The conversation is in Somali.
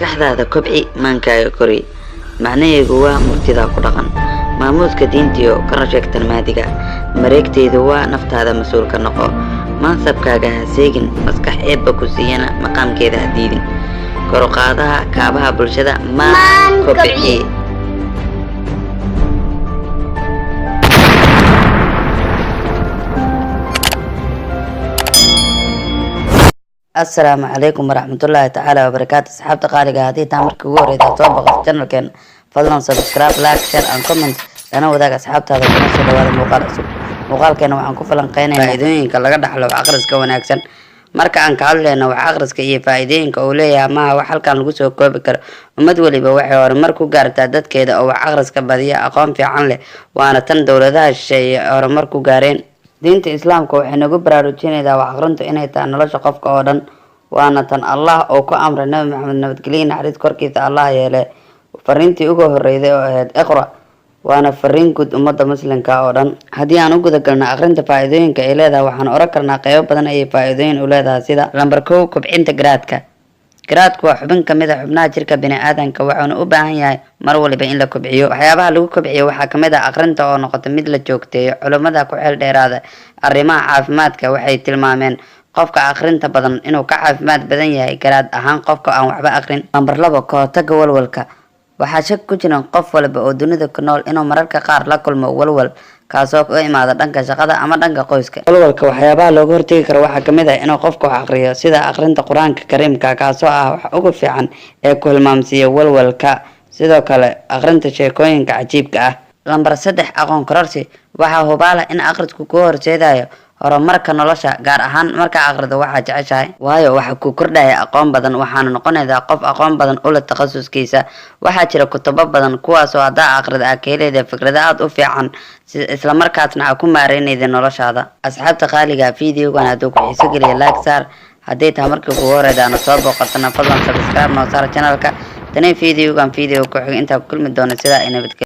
maskaxdaada kobci maankaaga kori macnaheedu waa murtida ku dhaqan maamuuska diintiyo kana sheegtan maadiga mareegteedu waa naftaada mas'uul ka noqo mansabkaaga ha seegin maskax eebba ku siiyana maqaamkeeda ha diidin kor u qaadaha kaabaha bulshada maan kobci السلام عليكم ورحمة الله تعالى وبركاته. صحابة قالقة هذه تامر كور إذا توبق في الجنة كان فضلا سبسكرايب لايك شير أن كومنت أنا وذاك أصحابة هذا الناس اللي هذا مقال كانوا عن كفلان قينين فائدين كلا قد حلو عقرس كون أكسن marka aan ka hadlayno wax aqriska iyo faa'iidooyinka uu leeyahay ma wax halkan lagu soo koobi karo ummad waliba waxay horumar ku gaartaa dadkeeda oo wax aqriska badiya aqoon fiican leh waana tan dawladaha shisheeye horumar ku gaareen diinta islaamka waxay nagu baraarujinaysaa wax aqrintu inay tahay nolosha qofka oo dhan waana tan Allah oo ku amray Nabi Maxamed nabadgelyo naxariis korkiisa Allah yeelay fariintii ugu horreeyay oo ahayd iqra waana fariin guud ummadda muslimka oo dhan haddii aan u guda galno aqrinta faa'iidooyinka ay leedahay waxaan oran karnaa qaybo badan ay faa'iidooyin u leedahay sida lambar 1 kobcinta garaadka waa xubin kamid ah xubnaha jirka bini'aadanka waxaana u baahan yahay mar waliba in la kobciyo waxyaabaha lagu kobciyo waxaa kamid ah aqrinta oo noqota mid la joogteeyo culimada ku xeel dheeraada arrimaha caafimaadka waxay tilmaameen qofka aqrinta badan inuu ka caafimaad badan yahay garaad ahaan qofka aan waxba aqrin lambar 2 kahortagga walwalka waxaa shak ku jira qof walba oo dunida ku nool inuu mararka qaar la kulmo walwal kaasoo ka imaada dhanka shaqada ama dhanka qoyska walwalka waxyaabaha looga hortagi karo waxaa kamid ah inuu qofku wax aqriyo sida aqrinta quraanka kariimka kaasoo ah wax ugu fiican ee ku hilmaamsiiya walwalka sidoo kale aqrinta sheekooyinka cajiibka ah lambar 3 aqoon kororsi waxaa hubaala in aqrisku ku horseedayo horumarka nolosha gaar ahaan marka aqrido waxa jeceshahay waayo waxa ku kordhaya aqoon badan waxaana noqonaysaa qof aqoon badan u leh takhasuskiisa waxaa jira kutubo badan kuwaas oo hadaa aqrida aad ka helayda fikrado aad u fiican isla markaasna aad ku maareynayda noloshaada asxaabta qaaliga fiidiyogan hadduu ku xiiso geliya like saar haddii taa markii kugu horeydaana soo booqatana fadlan subscribe noo saar channelka tani fiidiyogan fiidiyo ku xig intaa ku kulmi doona sidaa inay